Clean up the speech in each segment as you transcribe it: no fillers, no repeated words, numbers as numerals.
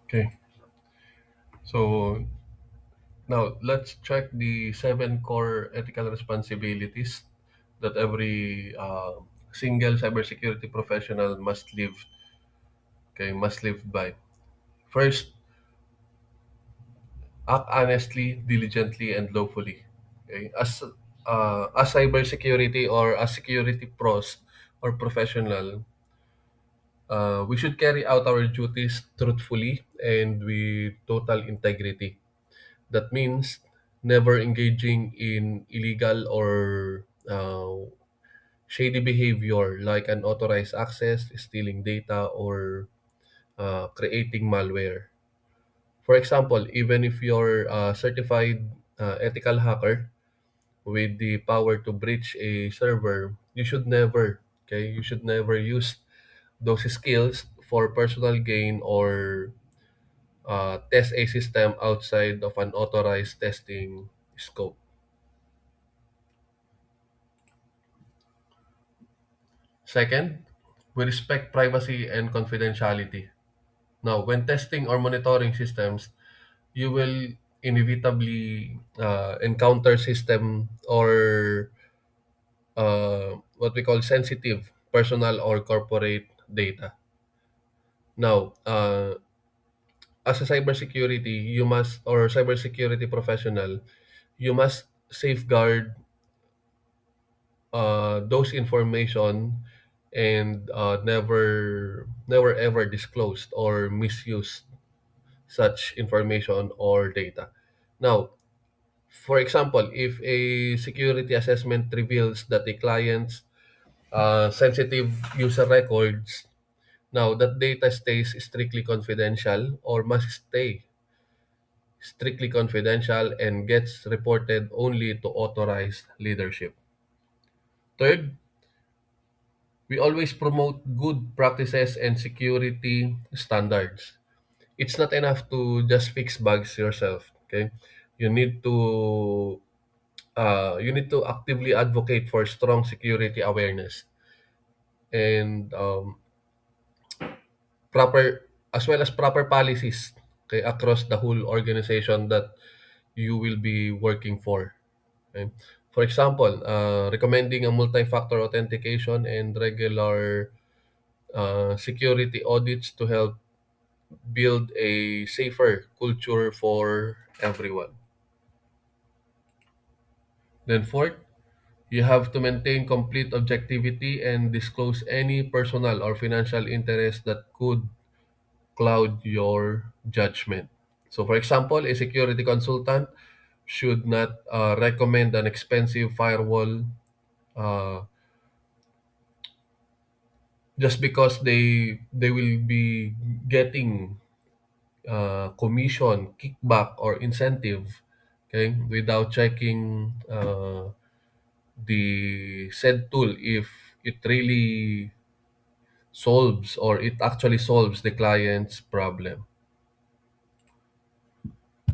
Okay, so now let's check the seven core ethical responsibilities that every single cybersecurity professional must live. Okay, must live by. First, act honestly, diligently, and lawfully. Okay, as cybersecurity or as security pros or professional, we should carry out our duties truthfully and with total integrity. That means never engaging in illegal or shady behavior like unauthorized access, stealing data, or creating malware. For example, even if you're a certified ethical hacker with the power to breach a server, you should never use those skills for personal gain or test a system outside of an authorized testing scope. Second, we respect privacy and confidentiality. Now, when testing or monitoring systems, you will inevitably encounter system or what we call sensitive personal or corporate data. Now, as a cybersecurity, you must, or cybersecurity professional, you must safeguard those information and never ever disclosed or misused such information or data. Now, for example, if a security assessment reveals that a client's sensitive user records, now that data stays strictly confidential or must stay strictly confidential and gets reported only to authorized leadership. Third, we always promote good practices and security standards. It's not enough to just fix bugs yourself. Okay, you need to you need to actively advocate for strong security awareness and proper as well as proper policies, okay, across the whole organization that you will be working for. Okay? For example, recommending a multi-factor authentication and regular security audits to help build a safer culture for everyone. Then fourth, you have to maintain complete objectivity and disclose any personal or financial interest that could cloud your judgment. So, for example, a security consultant should not recommend an expensive firewall uh, just because they will be getting commission, kickback, or incentive, okay, without checking the said tool if it really solves or it actually solves the client's problem.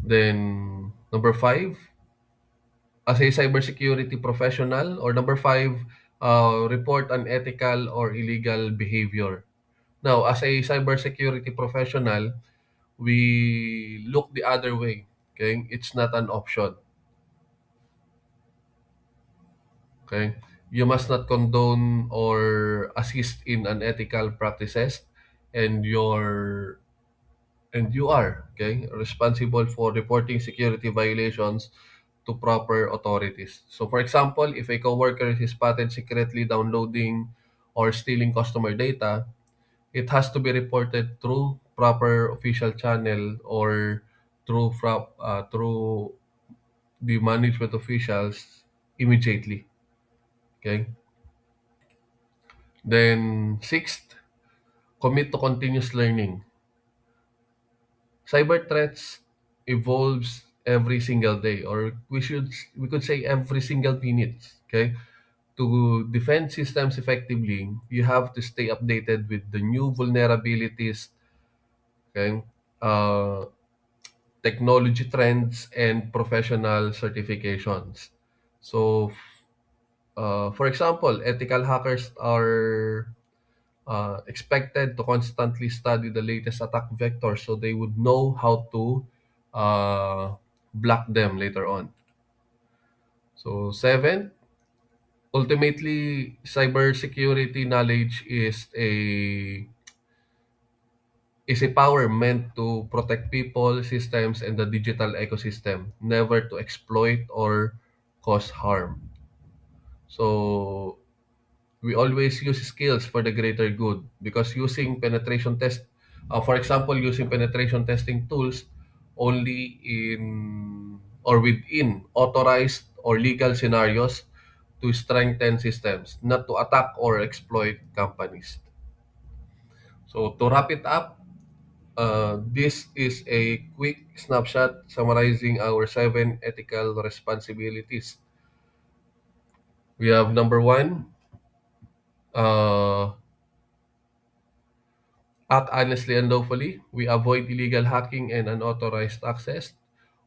Then number five, as a cybersecurity professional, or number five, report unethical or illegal behavior. Now, as a cybersecurity professional, we look the other way. Okay, it's not an option. Okay, you must not condone or assist in unethical practices, and you are okay responsible for reporting security violations to proper authorities. So, for example, if a coworker is spotted secretly downloading or stealing customer data, it has to be reported through proper official channel or through the management officials immediately. Okay. Then sixth, commit to continuous learning. Cyber threats evolves every single day, or we could say every single minute. Okay. To defend systems effectively, you have to stay updated with the new vulnerabilities, okay, uh, technology trends, and professional certifications. So, for example, ethical hackers are expected to constantly study the latest attack vectors so they would know how to uh, block them later on. So, seven, ultimately, cybersecurity knowledge is a power meant to protect people, systems, and the digital ecosystem, never to exploit or cause harm. So, we always use skills for the greater good because for example, using penetration testing tools only in or within authorized or legal scenarios to strengthen systems, not to attack or exploit companies. So to wrap it up, this is a quick snapshot summarizing our seven ethical responsibilities. We have number one, uh, act honestly and lawfully. We avoid illegal hacking and unauthorized access.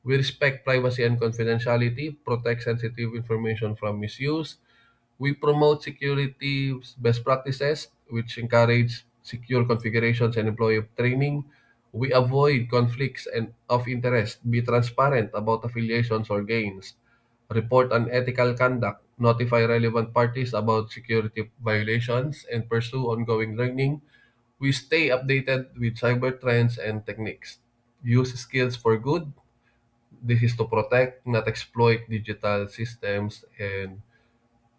We respect privacy and confidentiality, protect sensitive information from misuse. We promote security best practices, which encourage secure configurations and employee training. We avoid conflicts of interest, be transparent about affiliations or gains, report unethical conduct, notify relevant parties about security violations, and pursue ongoing learning. We stay updated with cyber trends and techniques. Use skills for good. This is to protect, not exploit digital systems and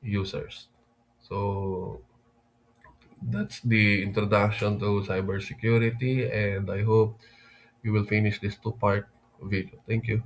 users. So that's the introduction to cybersecurity, and I hope you will finish this two-part video. Thank you.